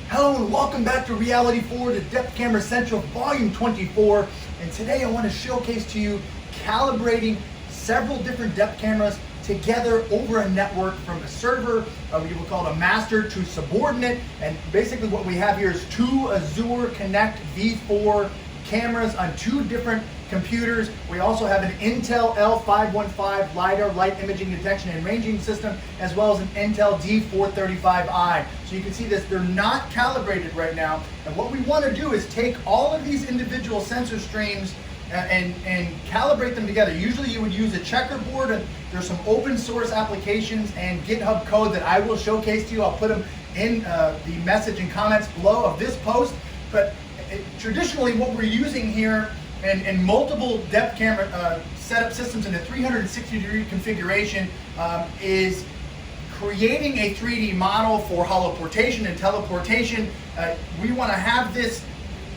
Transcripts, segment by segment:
Hello and welcome back to Reality 4 to Depth Camera Central Volume 24. And today I want to showcase to you calibrating several different depth cameras together over a network from a server, we will call it a master, to subordinate. And basically what we have here is two Azure Kinect V4 cameras on two different computers. We also have an Intel L515 LiDAR light imaging detection and ranging system, as well as an Intel D435i. So you can see this, they're not calibrated right now. And what we want to do is take all of these individual sensor streams and calibrate them together. Usually you would use a checkerboard, and there's some open source applications and GitHub code that I will showcase to you. I'll put them in the message and comments below of this post. But traditionally what we're using here in multiple depth camera setup systems in a 360-degree configuration is creating a 3D model for holoportation and teleportation. We want to have this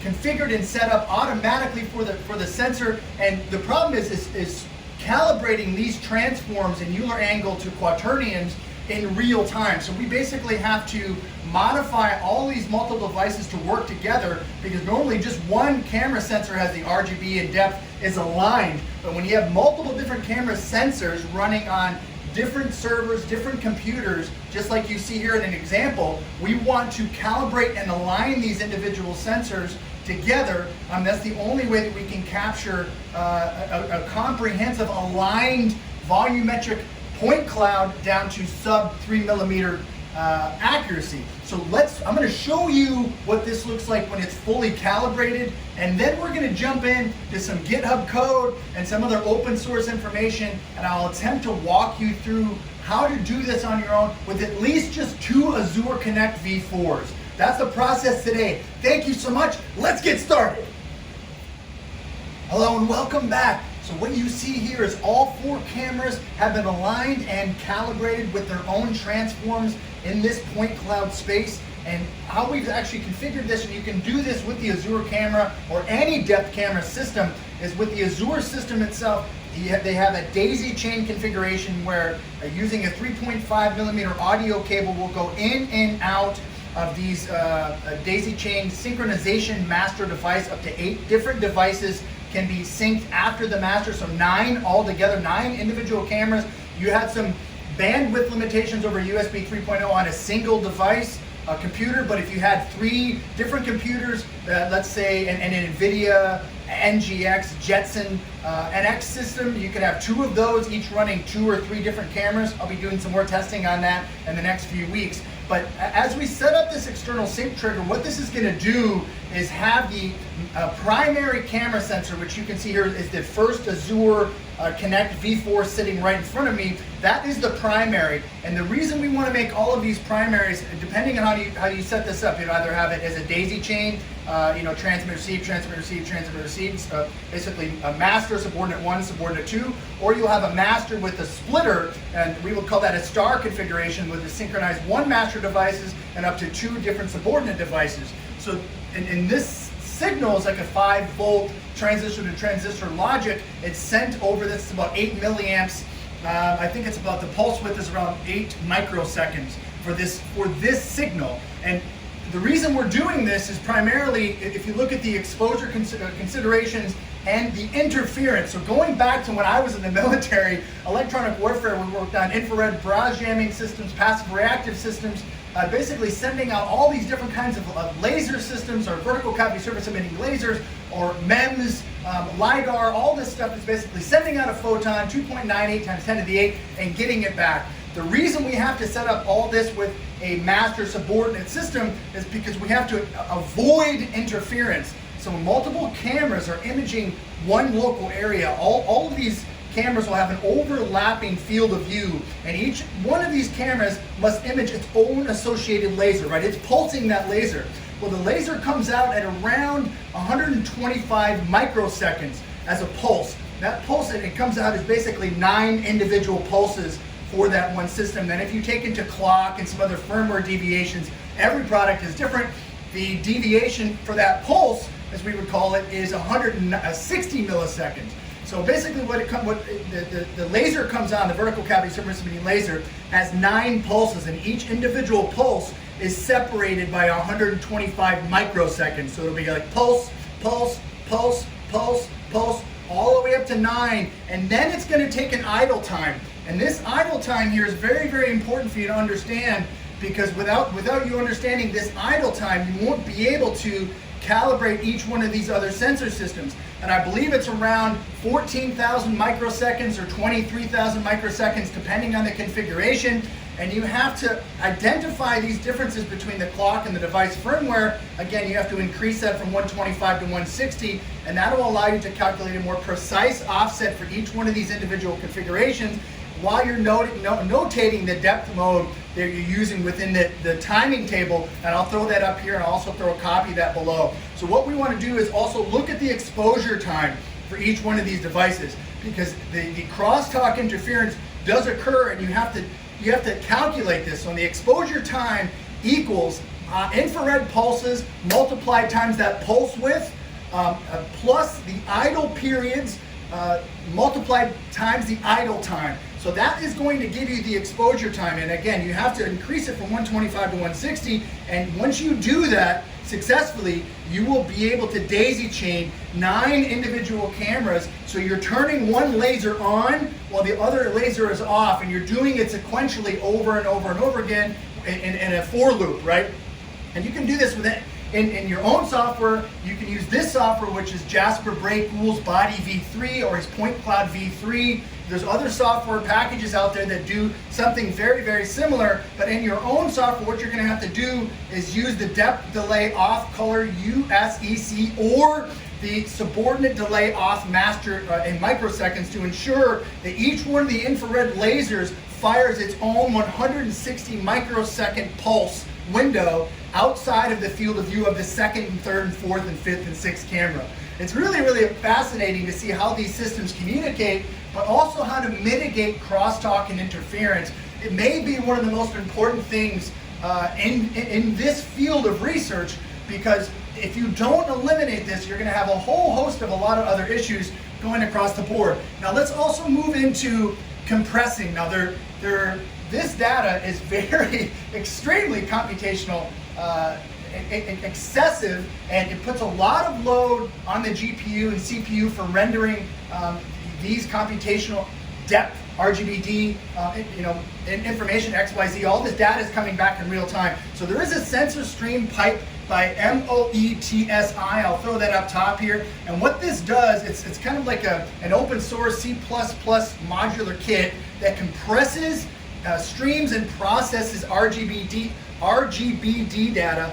configured and set up automatically for the sensor, and the problem is calibrating these transforms in Euler angle to quaternions in real time. So we basically have to modify all these multiple devices to work together, because normally just one camera sensor has the RGB and depth is aligned. But when you have multiple different camera sensors running on different servers, different computers, just like you see here in an example, we want to calibrate and align these individual sensors together. That's the only way that we can capture a comprehensive aligned volumetric point cloud down to sub 3 millimeter accuracy. So I'm going to show you what this looks like when it's fully calibrated, and then we're going to jump in to some GitHub code and some other open source information, and I'll attempt to walk you through how to do this on your own with at least just two Azure Kinect V4s. That's the process today. Thank you so much. Let's get started. Hello and welcome back. So what you see here is all four cameras have been aligned and calibrated with their own transforms in this point cloud space. And how we've actually configured this, and you can do this with the Azure camera or any depth camera system, is with the Azure system itself. They have a daisy chain configuration where using a 3.5 millimeter audio cable will go in and out of these daisy chain synchronization master device. Up to 8 different devices can be synced after the master, so 9 altogether, 9 individual cameras. You had some bandwidth limitations over USB 3.0 on a single device computer, but if you had 3 different computers, let's say an NVIDIA, NGX, Jetson, NX system, you could have 2 of those, each running 2 or 3 different cameras. I'll be doing some more testing on that in the next few weeks. But as we set up this external sync trigger, what this is going to do is have the primary camera sensor, which you can see here is the first Azure Kinect V4 sitting right in front of me. That is the primary, and the reason we want to make all of these primaries, depending on how you set this up, you'd either have it as a daisy chain, transmit, receive, transmit, receive, transmit, receive, basically a master, subordinate 1, subordinate 2, or you'll have a master with a splitter, and we will call that a star configuration, with the synchronized 1 master devices and up to 2 different subordinate devices. So in this signal is like a 5-volt transistor to transistor logic. It's sent over this, it's about 8 milliamps. I think it's about, the pulse width is around 8 microseconds for this signal. And the reason we're doing this is primarily, if you look at the exposure considerations and the interference. So going back to when I was in the military, electronic warfare, we worked on infrared barrage jamming systems, passive reactive systems, basically sending out all these different kinds of laser systems, or vertical cavity surface emitting lasers, or MEMS, LiDAR. All this stuff is basically sending out a photon 2.98 times 10 to the 8 and getting it back. The reason we have to set up all this with a master subordinate system is because we have to avoid interference. So multiple cameras are imaging one local area. All of these cameras will have an overlapping field of view, and each one of these cameras must image its own associated laser, right? It's pulsing that laser. Well, the laser comes out at around 125 microseconds as a pulse. That pulse, it comes out as basically 9 individual pulses for that one system. Then if you take into clock and some other firmware deviations, every product is different. The deviation for that pulse, as we would call it, is 160 milliseconds. So basically the laser comes on, the vertical cavity surface emitting laser, has 9 pulses, and each individual pulse is separated by 125 microseconds. So it'll be like pulse, pulse, pulse, pulse, pulse, all the way up to 9, and then it's going to take an idle time. And this idle time here is very, very important for you to understand, because without you understanding this idle time, you won't be able to calibrate each one of these other sensor systems. And I believe it's around 14,000 microseconds or 23,000 microseconds depending on the configuration. And you have to identify these differences between the clock and the device firmware. Again, you have to increase that from 125 to 160, and that will allow you to calculate a more precise offset for each one of these individual configurations while you're notating the depth mode that you're using within the timing table. And I'll throw that up here, and I'll also throw a copy of that below. So what we want to do is also look at the exposure time for each one of these devices, because the crosstalk interference does occur, and you have to calculate this. So the exposure time equals infrared pulses multiplied times that pulse width plus the idle periods multiplied times the idle time. So that is going to give you the exposure time. And again, you have to increase it from 125 to 160. And once you do that successfully, you will be able to daisy chain 9 individual cameras. So you're turning one laser on while the other laser is off, and you're doing it sequentially over and over and over again in a for loop, right? And you can do this with it. In your own software. You can use this software, which is Jasper Bray Cool's Body V3 or his Point Cloud V3. There's other software packages out there that do something very, very similar, but in your own software, what you're going to have to do is use the depth delay off color USEC or the subordinate delay off master in microseconds to ensure that each one of the infrared lasers fires its own 160 microsecond pulse window outside of the field of view of the second and third and fourth and fifth and sixth camera. It's really, really fascinating to see how these systems communicate, but also how to mitigate crosstalk and interference. It may be one of the most important things in this field of research, because if you don't eliminate this, you're going to have a whole host of a lot of other issues going across the board. Now let's also move into compressing. Now this data is very extremely computational, excessive, and it puts a lot of load on the GPU and CPU for rendering these computational depth, RGBD, information XYZ. All this data is coming back in real time. So there is a sensor stream pipe by MOETSI. I'll throw that up top here. And what this does, it's kind of like an open source C++ modular kit that compresses streams and processes RGBD data,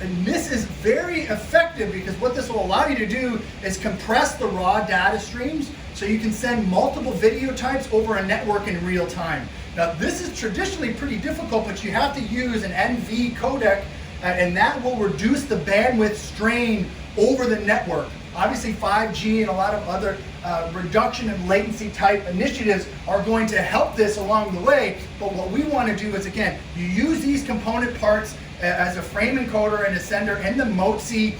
and this is very effective, because what this will allow you to do is compress the raw data streams so you can send multiple video types over a network in real time. Now this is traditionally pretty difficult, but you have to use an NV codec, and that will reduce the bandwidth strain over the network. Obviously 5G and a lot of other reduction in latency type initiatives are going to help this along the way, but what we want to do is, again, you use these component parts as a frame encoder and a sender in the MOETSI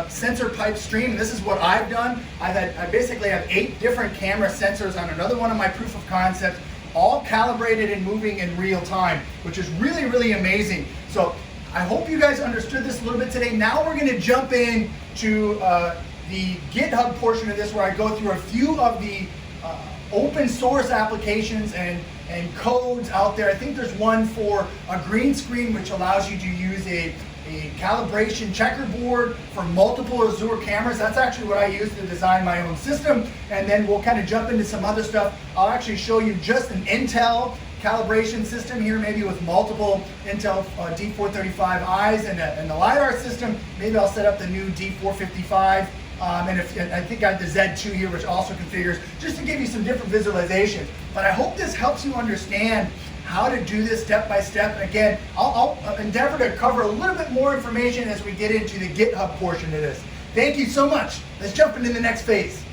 sensor pipe stream. This is what I've done. I basically have 8 different camera sensors on another one of my proof of concepts, all calibrated and moving in real time, which is really, really amazing. So I hope you guys understood this a little bit today. Now we're going to jump in to the GitHub portion of this, where I go through a few of the open source applications and codes out there. I think there's one for a green screen, which allows you to use a calibration checkerboard for multiple Azure cameras. That's actually what I use to design my own system. And then we'll kind of jump into some other stuff. I'll actually show you just an Intel calibration system here, maybe with multiple Intel D435Is and the LiDAR system. Maybe I'll set up the new D455. And I think I have the Z2 here, which also configures, just to give you some different visualizations. But I hope this helps you understand how to do this step by step. And again, I'll endeavor to cover a little bit more information as we get into the GitHub portion of this. Thank you so much. Let's jump into the next phase.